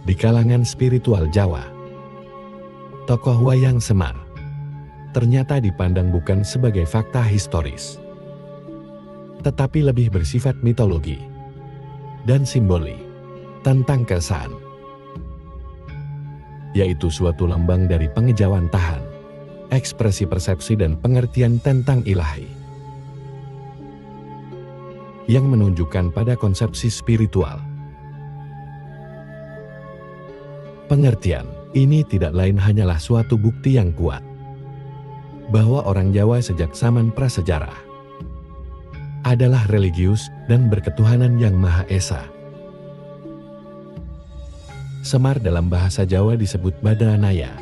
Di kalangan spiritual Jawa, tokoh Wayang Semar ternyata dipandang bukan sebagai fakta historis, tetapi lebih bersifat mitologi dan simboli tentang keesaan, yaitu suatu lambang dari pengejauhan tahan, ekspresi persepsi dan pengertian tentang ilahi, yang menunjukkan pada konsepsi spiritual. Pengertian ini tidak lain hanyalah suatu bukti yang kuat bahwa orang Jawa sejak zaman prasejarah adalah religius dan berketuhanan yang Maha Esa. Semar dalam bahasa Jawa disebut Badanaya.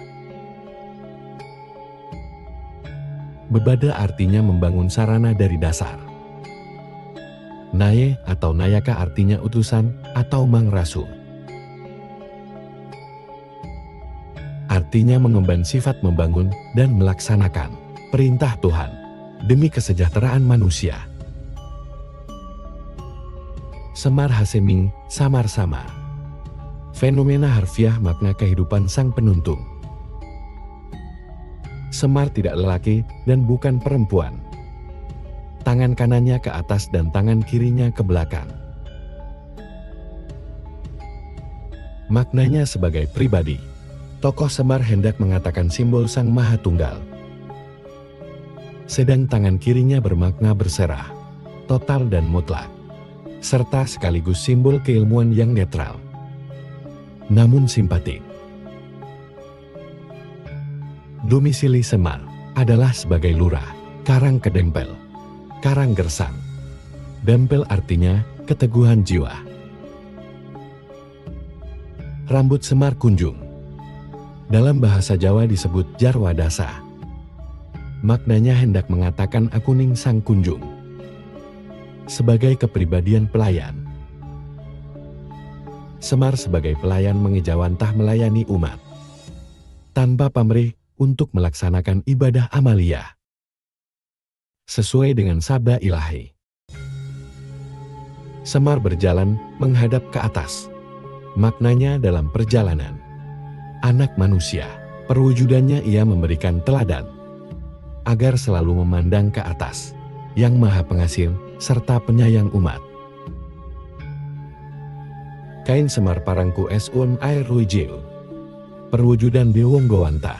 Bebada artinya membangun sarana dari dasar. Naye atau Nayaka artinya utusan atau mangrasu. Artinya mengemban sifat membangun dan melaksanakan perintah Tuhan demi kesejahteraan manusia. Semar Haseming, samar-samar. Fenomena harfiah makna kehidupan sang penuntun. Semar tidak lelaki dan bukan perempuan. Tangan kanannya ke atas dan tangan kirinya ke belakang. Maknanya sebagai pribadi, tokoh Semar hendak mengatakan simbol Sang Maha Tunggal. Sedang tangan kirinya bermakna berserah, total dan mutlak, serta sekaligus simbol keilmuan yang netral, namun simpatik. Domisili Semar adalah sebagai lurah, Karang Kedempel, Karang Gersang. Dempel artinya keteguhan jiwa. Rambut Semar kunjung. Dalam bahasa Jawa disebut Jarwadasa. Maknanya hendak mengatakan akuning sang kunjung. Sebagai kepribadian pelayan. Semar sebagai pelayan mengejawantah melayani umat, tanpa pamrih untuk melaksanakan ibadah amaliyah, sesuai dengan sabda ilahi. Semar berjalan menghadap ke atas. Maknanya dalam perjalanan anak manusia, perwujudannya ia memberikan teladan, agar selalu memandang ke atas, yang Maha Pengasih serta penyayang umat. Kain Semar Parangku Sun Air Ruijil, perwujudan Dewonggowanta,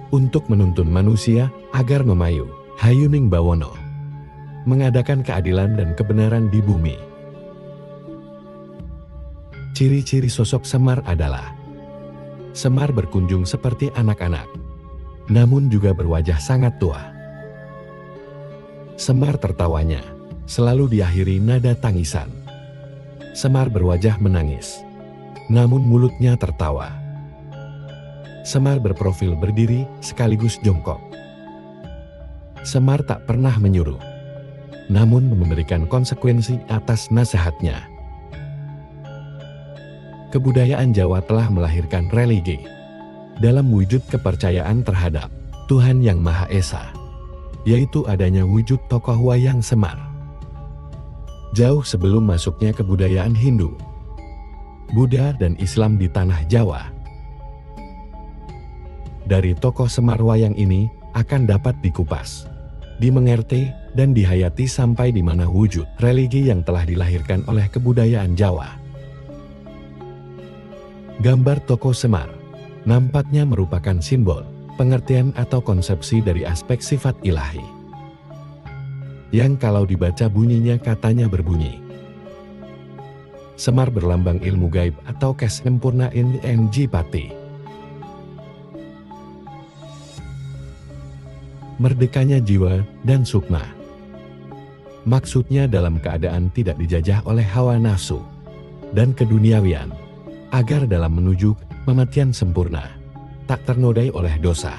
untuk menuntun manusia agar memayu Hayuning Bawono, mengadakan keadilan dan kebenaran di bumi. Ciri-ciri sosok Semar adalah Semar berkunjung seperti anak-anak, namun juga berwajah sangat tua. Semar tertawanya selalu diakhiri nada tangisan. Semar berwajah menangis, namun mulutnya tertawa. Semar berprofil berdiri sekaligus jongkok. Semar tak pernah menyuruh, namun memberikan konsekuensi atas nasihatnya. Kebudayaan Jawa telah melahirkan religi dalam wujud kepercayaan terhadap Tuhan Yang Maha Esa, yaitu adanya wujud tokoh Wayang Semar. Jauh sebelum masuknya kebudayaan Hindu, Buddha dan Islam di tanah Jawa. Dari tokoh Semar Wayang ini akan dapat dikupas, dimengerti dan dihayati sampai di mana wujud religi yang telah dilahirkan oleh kebudayaan Jawa. Gambar tokoh Semar nampaknya merupakan simbol, pengertian atau konsepsi dari aspek sifat ilahi, yang kalau dibaca bunyinya katanya berbunyi, Semar berlambang ilmu gaib atau kesempurna in Pati. Merdekanya jiwa dan sukma. Maksudnya dalam keadaan tidak dijajah oleh hawa nafsu dan keduniawian, agar dalam menuju kematian sempurna, tak ternodai oleh dosa.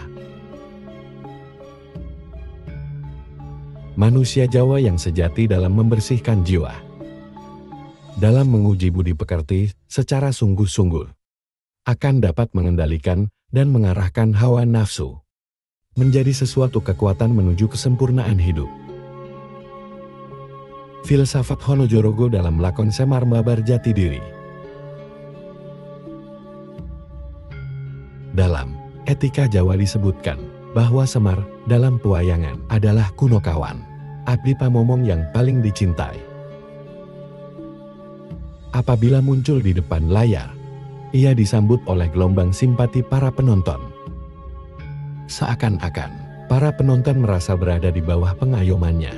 Manusia Jawa yang sejati dalam membersihkan jiwa, dalam menguji budi pekerti secara sungguh-sungguh, akan dapat mengendalikan dan mengarahkan hawa nafsu menjadi sesuatu kekuatan menuju kesempurnaan hidup. Filsafat Honojorogo dalam lakon Semar Babar Jati Diri. Dalam Etika Jawa disebutkan bahwa Semar dalam pewayangan adalah Kunokawan, abdi pamomong yang paling dicintai. Apabila muncul di depan layar, ia disambut oleh gelombang simpati para penonton. Seakan-akan para penonton merasa berada di bawah pengayomannya.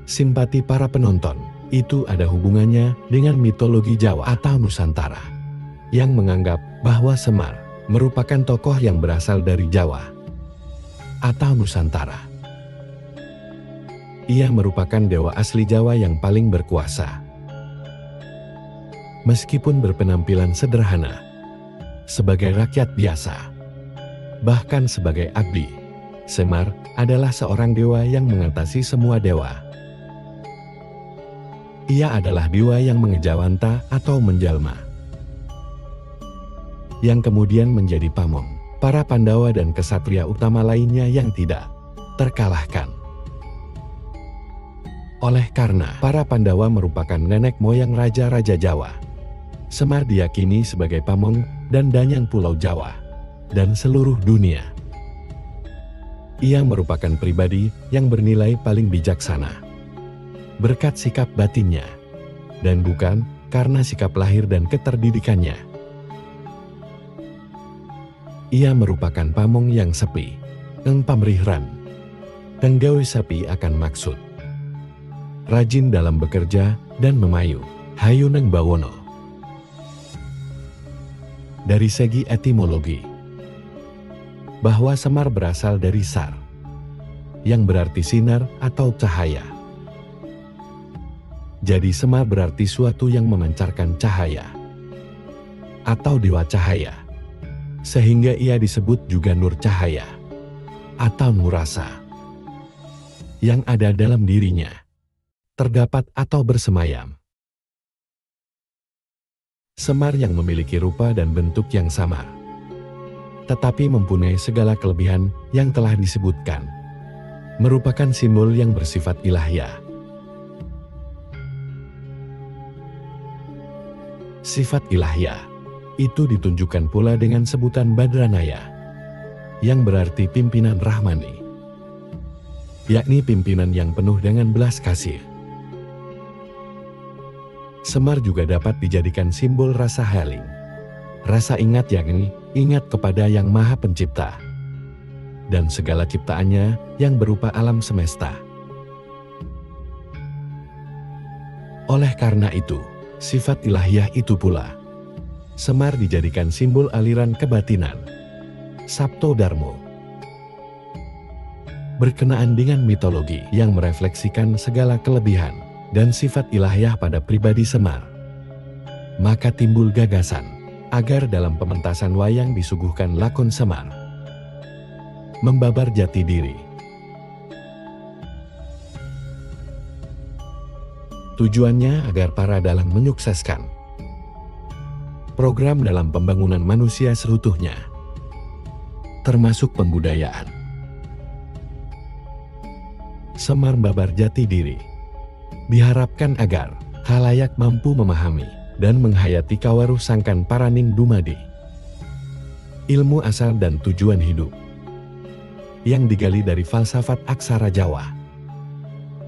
Simpati para penonton itu ada hubungannya dengan mitologi Jawa atau Nusantara, yang menganggap bahwa Semar merupakan tokoh yang berasal dari Jawa atau Nusantara. Ia merupakan dewa asli Jawa yang paling berkuasa. Meskipun berpenampilan sederhana, sebagai rakyat biasa, bahkan sebagai abdi, Semar adalah seorang dewa yang mengatasi semua dewa. Ia adalah dewa yang mengejawanta atau menjalma, yang kemudian menjadi pamong para Pandawa dan kesatria utama lainnya yang tidak terkalahkan. Oleh karena para Pandawa merupakan nenek moyang raja-raja Jawa, Semar diyakini sebagai pamong dan danyang Pulau Jawa dan seluruh dunia. Ia merupakan pribadi yang bernilai paling bijaksana berkat sikap batinnya, dan bukan karena sikap lahir dan keterdidikannya. Ia merupakan pamong yang sepi, eng pamrihran, tenggawe sapi akan maksud, rajin dalam bekerja dan memayu, hayu neng bawono. Dari segi etimologi, bahwa Semar berasal dari Sar, yang berarti sinar atau cahaya. Jadi Semar berarti suatu yang memancarkan cahaya, atau dewa cahaya, sehingga ia disebut juga Nur Cahaya, atau Nurasa, yang ada dalam dirinya, terdapat atau bersemayam. Semar yang memiliki rupa dan bentuk yang samar, tetapi mempunyai segala kelebihan yang telah disebutkan, merupakan simbol yang bersifat ilahiyah. Sifat ilahiyah itu ditunjukkan pula dengan sebutan Badranaya, yang berarti pimpinan rahmani, yakni pimpinan yang penuh dengan belas kasih. Semar juga dapat dijadikan simbol rasa healing, rasa ingat yakni ingat kepada Yang Maha Pencipta, dan segala ciptaannya yang berupa alam semesta. Oleh karena itu, sifat ilahiyah itu pula, Semar dijadikan simbol aliran kebatinan, Sabto Darmo, berkenaan dengan mitologi yang merefleksikan segala kelebihan dan sifat ilahiyah pada pribadi Semar. Maka timbul gagasan agar dalam pementasan wayang disuguhkan lakon Semar membabar jati diri. Tujuannya agar para dalang menyukseskan program dalam pembangunan manusia seutuhnya, termasuk pembudayaan. Semar membabar jati diri diharapkan agar khalayak mampu memahami dan menghayati kawaruh sangkan paraning dumadi, ilmu asal dan tujuan hidup yang digali dari falsafat aksara Jawa,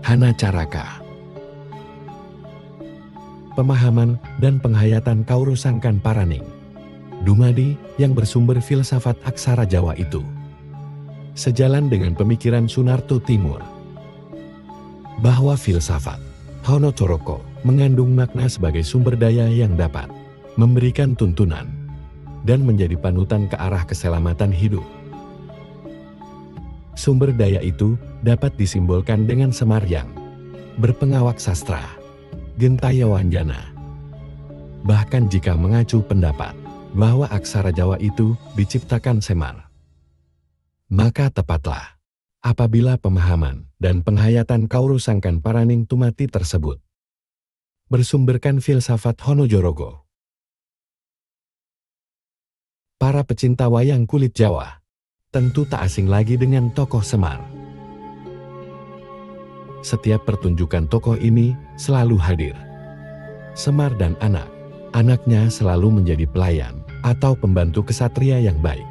Hana Caraka. Pemahaman dan penghayatan kawaruh sangkan paraning dumadi yang bersumber filsafat aksara Jawa itu sejalan dengan pemikiran Sunarto Timur, bahwa filsafat Hono Coroko mengandung makna sebagai sumber daya yang dapat memberikan tuntunan dan menjadi panutan ke arah keselamatan hidup. Sumber daya itu dapat disimbolkan dengan Semar yang berpengawak sastra, gentaya wanjana. Bahkan jika mengacu pendapat bahwa aksara Jawa itu diciptakan Semar, maka tepatlah apabila pemahaman dan penghayatan kawaruh sangkan paraning tumati tersebut bersumberkan filsafat Honojorogo. Para pecinta wayang kulit Jawa tentu tak asing lagi dengan tokoh Semar. Setiap pertunjukan tokoh ini selalu hadir. Semar dan anaknya selalu menjadi pelayan atau pembantu kesatria yang baik.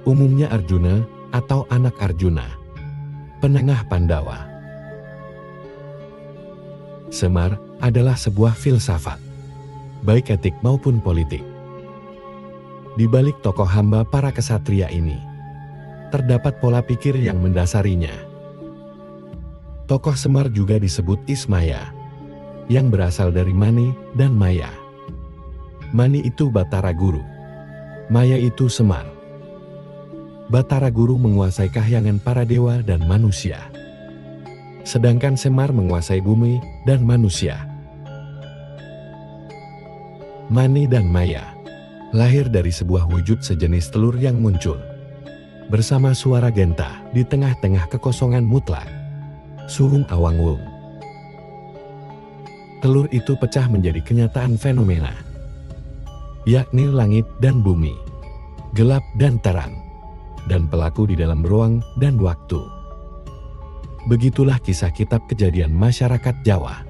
Umumnya Arjuna atau anak Arjuna, penengah Pandawa. Semar adalah sebuah filsafat, baik etik maupun politik. Di balik tokoh hamba para kesatria ini, terdapat pola pikir yang mendasarinya. Tokoh Semar juga disebut Ismaya, yang berasal dari Mani dan Maya. Mani itu Batara Guru, Maya itu Semar. Batara Guru menguasai kahyangan para dewa dan manusia, sedangkan Semar menguasai bumi dan manusia. Mani dan Maya lahir dari sebuah wujud sejenis telur yang muncul bersama suara genta di tengah-tengah kekosongan mutlak, Surung Awang Wung. Telur itu pecah menjadi kenyataan fenomena, yakni langit dan bumi, gelap dan terang, dan pelaku di dalam ruang dan waktu. Begitulah kisah kitab Kejadian masyarakat Jawa.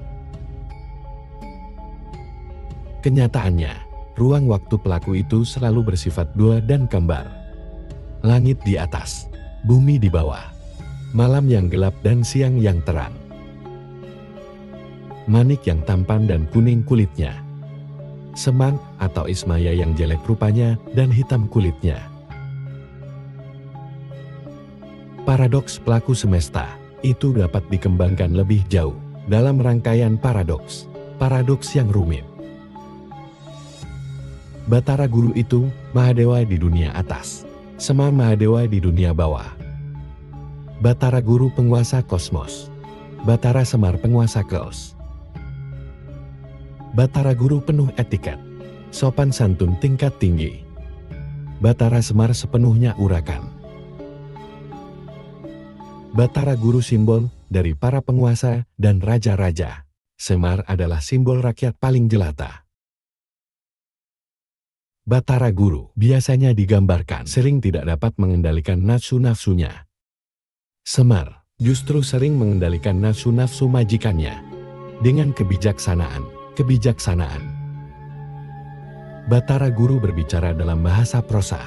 Kenyataannya, ruang waktu pelaku itu selalu bersifat dua dan kembar. Langit di atas, bumi di bawah, malam yang gelap dan siang yang terang. Manik yang tampan dan kuning kulitnya, Semar atau Ismaya yang jelek rupanya dan hitam kulitnya. Paradoks pelaku semesta itu dapat dikembangkan lebih jauh dalam rangkaian paradoks yang rumit. Batara Guru itu Mahadewa di dunia atas, Semar Mahadewa di dunia bawah. Batara Guru penguasa kosmos, Batara Semar penguasa chaos. Batara Guru penuh etiket, sopan santun tingkat tinggi. Batara Semar sepenuhnya urakan. Batara Guru simbol dari para penguasa dan raja-raja. Semar adalah simbol rakyat paling jelata. Batara Guru biasanya digambarkan sering tidak dapat mengendalikan nafsu-nafsunya. Semar justru sering mengendalikan nafsu-nafsu majikannya dengan kebijaksanaan. Batara Guru berbicara dalam bahasa prosa.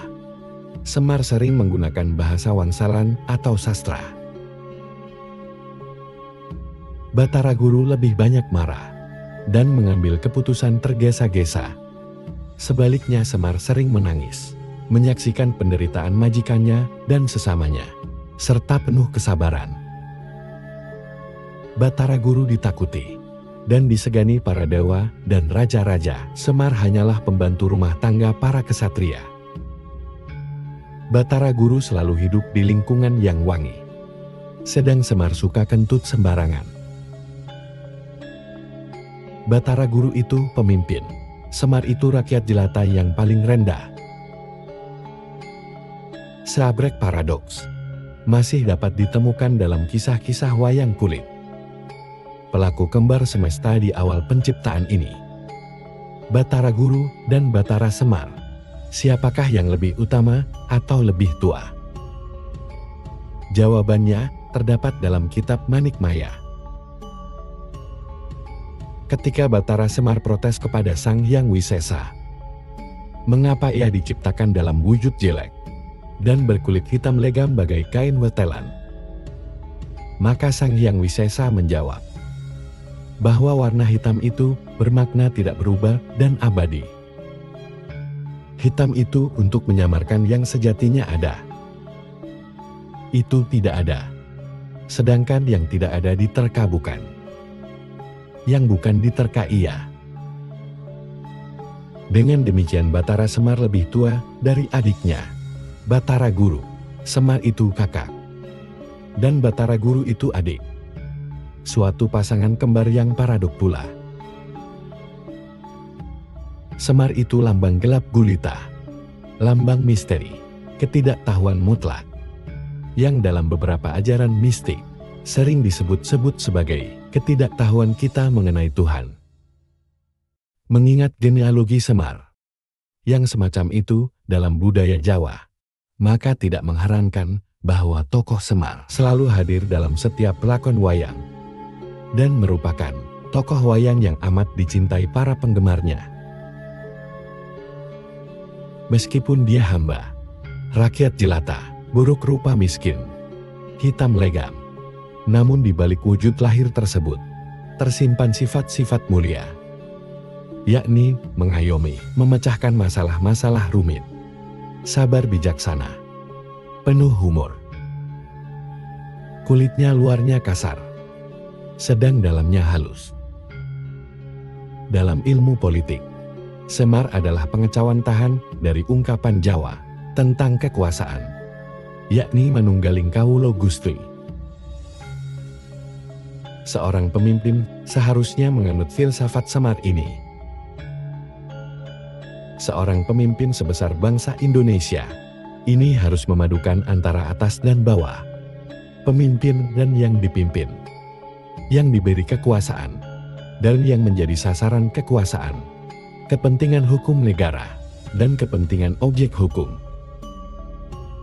Semar sering menggunakan bahasa wangsalan atau sastra. Batara Guru lebih banyak marah dan mengambil keputusan tergesa-gesa. Sebaliknya Semar sering menangis, menyaksikan penderitaan majikannya dan sesamanya, serta penuh kesabaran. Batara Guru ditakuti dan disegani para dewa dan raja-raja. Semar hanyalah pembantu rumah tangga para kesatria. Batara Guru selalu hidup di lingkungan yang wangi, sedang Semar suka kentut sembarangan. Batara Guru itu pemimpin, Semar itu rakyat jelata yang paling rendah. Seabrek paradoks masih dapat ditemukan dalam kisah-kisah wayang kulit. Pelaku kembar semesta di awal penciptaan ini, Batara Guru dan Batara Semar, siapakah yang lebih utama atau lebih tua? Jawabannya terdapat dalam kitab Manik Maya. Ketika Batara Semar protes kepada Sang Hyang Wisesa, mengapa ia diciptakan dalam wujud jelek dan berkulit hitam legam bagai kain wetelan? Maka Sang Hyang Wisesa menjawab bahwa warna hitam itu bermakna tidak berubah dan abadi. Hitam itu untuk menyamarkan yang sejatinya ada. Itu tidak ada. Sedangkan yang tidak ada diterka bukan. Yang bukan diterka iya. Dengan demikian Batara Semar lebih tua dari adiknya, Batara Guru. Semar itu kakak, dan Batara Guru itu adik. Suatu pasangan kembar yang paradok pula. Semar itu lambang gelap gulita, lambang misteri, ketidaktahuan mutlak, yang dalam beberapa ajaran mistik sering disebut-sebut sebagai ketidaktahuan kita mengenai Tuhan. Mengingat genealogi Semar yang semacam itu dalam budaya Jawa, maka tidak mengherankan bahwa tokoh Semar selalu hadir dalam setiap pelakon wayang dan merupakan tokoh wayang yang amat dicintai para penggemarnya. Meskipun dia hamba, rakyat jelata, buruk rupa miskin, hitam legam. Namun di balik wujud lahir tersebut, tersimpan sifat-sifat mulia, yakni mengayomi, memecahkan masalah-masalah rumit, sabar bijaksana, penuh humor. Kulitnya luarnya kasar, sedang dalamnya halus. Dalam ilmu politik, Semar adalah pengecauan tahan dari ungkapan Jawa tentang kekuasaan, yakni manunggaling kawula Gusti. Seorang pemimpin seharusnya menganut filsafat Semar ini. Seorang pemimpin sebesar bangsa Indonesia ini harus memadukan antara atas dan bawah, pemimpin dan yang dipimpin, yang diberi kekuasaan dan yang menjadi sasaran kekuasaan, kepentingan hukum negara dan kepentingan objek hukum.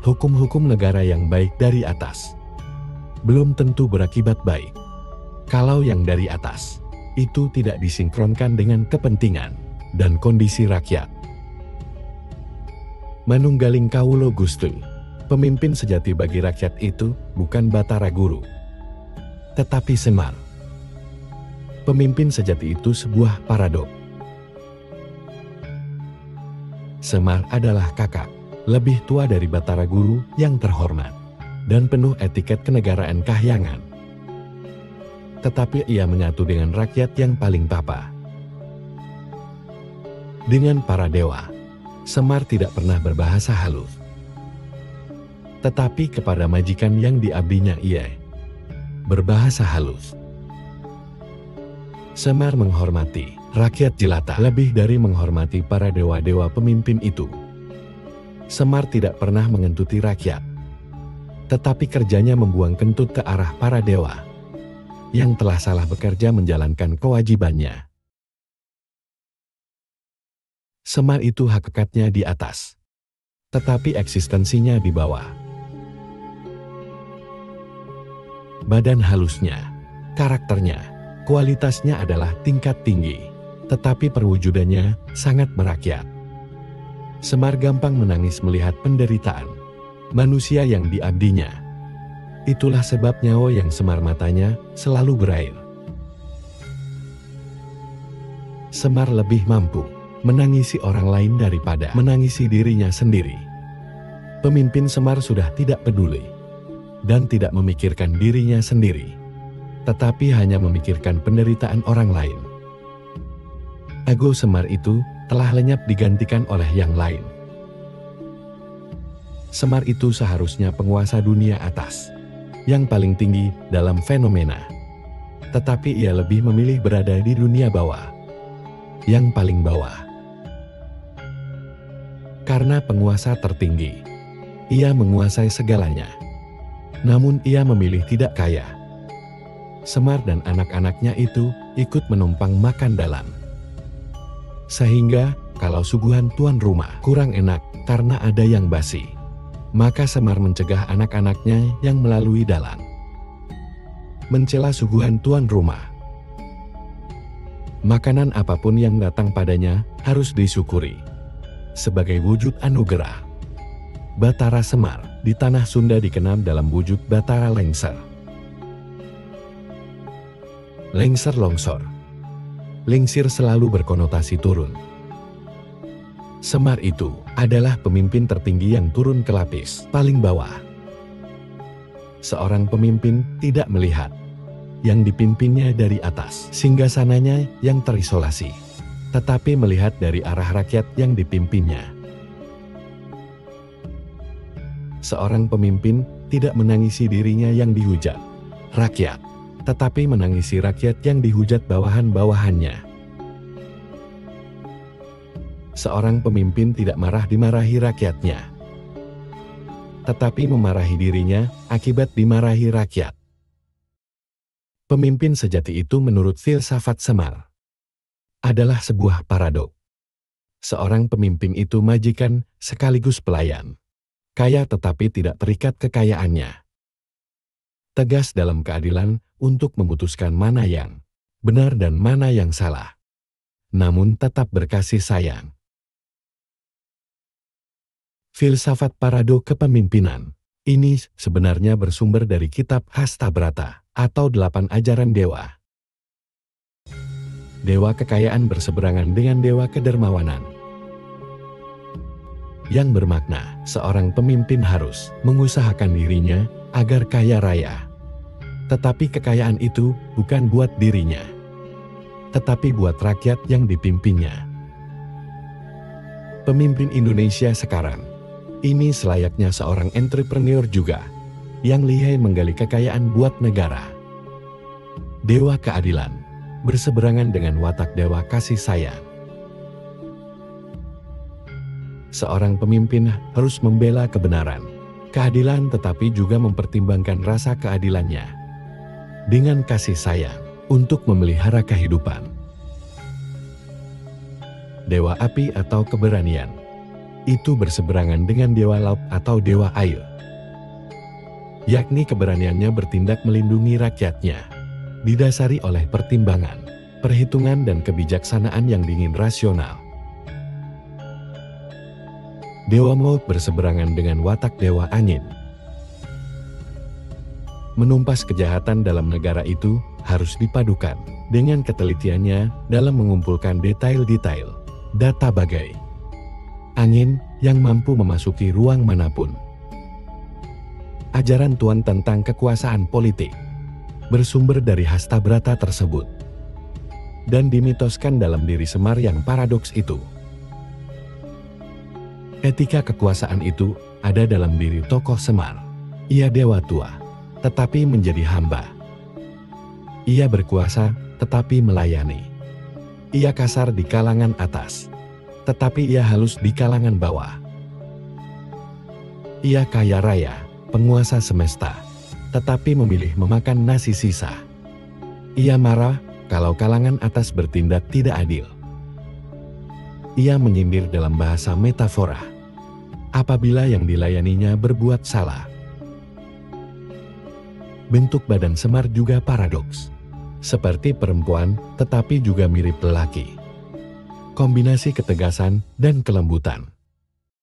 Hukum-hukum negara yang baik dari atas belum tentu berakibat baik kalau yang dari atas itu tidak disinkronkan dengan kepentingan dan kondisi rakyat. Manunggaling kawula Gusti, pemimpin sejati bagi rakyat itu bukan Batara Guru, tetapi Semar. Pemimpin sejati itu sebuah paradok. Semar adalah kakak, lebih tua dari Batara Guru yang terhormat, dan penuh etiket kenegaraan kahyangan. Tetapi ia menyatu dengan rakyat yang paling papa. Dengan para dewa, Semar tidak pernah berbahasa halus. Tetapi kepada majikan yang diabdinya ia berbahasa halus. Semar menghormati rakyat jelata lebih dari menghormati para dewa-dewa pemimpin itu. Semar tidak pernah mengentuti rakyat, tetapi kerjanya membuang kentut ke arah para dewa yang telah salah bekerja menjalankan kewajibannya. Semar itu hakikatnya di atas, tetapi eksistensinya di bawah. Badan halusnya, karakternya, kualitasnya adalah tingkat tinggi, tetapi perwujudannya sangat merakyat. Semar gampang menangis melihat penderitaan manusia yang diabdinya. Itulah sebab nyawa yang Semar matanya selalu berair. Semar lebih mampu menangisi orang lain daripada menangisi dirinya sendiri. Pemimpin Semar sudah tidak peduli dan tidak memikirkan dirinya sendiri, tetapi hanya memikirkan penderitaan orang lain. Ego Semar itu telah lenyap digantikan oleh yang lain. Semar itu seharusnya penguasa dunia atas, yang paling tinggi dalam fenomena. Tetapi ia lebih memilih berada di dunia bawah, yang paling bawah. Karena penguasa tertinggi, ia menguasai segalanya. Namun ia memilih tidak kaya. Semar dan anak-anaknya itu ikut menumpang makan dalam. Sehingga kalau suguhan tuan rumah kurang enak karena ada yang basi, maka Semar mencegah anak-anaknya yang melalui dalang mencela suguhan tuan rumah. Makanan apapun yang datang padanya harus disyukuri sebagai wujud anugerah. Batara Semar di tanah Sunda dikenal dalam wujud Batara Lengser. Lengser longsor. Lingsir selalu berkonotasi turun. Semar itu adalah pemimpin tertinggi yang turun ke lapis paling bawah. Seorang pemimpin tidak melihat yang dipimpinnya dari atas, singgasananya yang terisolasi, tetapi melihat dari arah rakyat yang dipimpinnya. Seorang pemimpin tidak menangisi dirinya yang dihujat rakyat, tetapi menangisi rakyat yang dihujat bawahan-bawahannya. Seorang pemimpin tidak marah dimarahi rakyatnya, tetapi memarahi dirinya akibat dimarahi rakyat. Pemimpin sejati itu menurut filsafat Semar adalah sebuah paradok. Seorang pemimpin itu majikan sekaligus pelayan, kaya tetapi tidak terikat kekayaannya. Tegas dalam keadilan untuk memutuskan mana yang benar dan mana yang salah, namun tetap berkasih sayang. Filsafat parado kepemimpinan ini sebenarnya bersumber dari kitab Hastabrata atau 8 ajaran dewa. Dewa kekayaan berseberangan dengan dewa kedermawanan. Yang bermakna seorang pemimpin harus mengusahakan dirinya agar kaya raya. Tetapi kekayaan itu bukan buat dirinya, tetapi buat rakyat yang dipimpinnya. Pemimpin Indonesia sekarang ini selayaknya seorang entrepreneur juga, yang lihai menggali kekayaan buat negara. Dewa keadilan berseberangan dengan watak dewa kasih sayang. Seorang pemimpin harus membela kebenaran, keadilan, tetapi juga mempertimbangkan rasa keadilannya dengan kasih sayang untuk memelihara kehidupan. Dewa api atau keberanian itu berseberangan dengan dewa laut atau dewa air, yakni keberaniannya bertindak melindungi rakyatnya, didasari oleh pertimbangan, perhitungan, dan kebijaksanaan yang dingin rasional. Dewa maut berseberangan dengan watak dewa angin. Menumpas kejahatan dalam negara itu harus dipadukan dengan ketelitiannya dalam mengumpulkan detail-detail data bagai angin yang mampu memasuki ruang manapun. Ajaran Tuhan tentang kekuasaan politik bersumber dari Hastabrata tersebut dan dimitoskan dalam diri Semar yang paradoks itu. Etika kekuasaan itu ada dalam diri tokoh Semar. Ia dewa tua, tetapi menjadi hamba. Ia berkuasa, tetapi melayani. Ia kasar di kalangan atas, tetapi ia halus di kalangan bawah. Ia kaya raya, penguasa semesta, tetapi memilih memakan nasi sisa. Ia marah kalau kalangan atas bertindak tidak adil. Ia menyindir dalam bahasa metafora apabila yang dilayaninya berbuat salah. Bentuk badan Semar juga paradoks, seperti perempuan tetapi juga mirip lelaki. Kombinasi ketegasan dan kelembutan.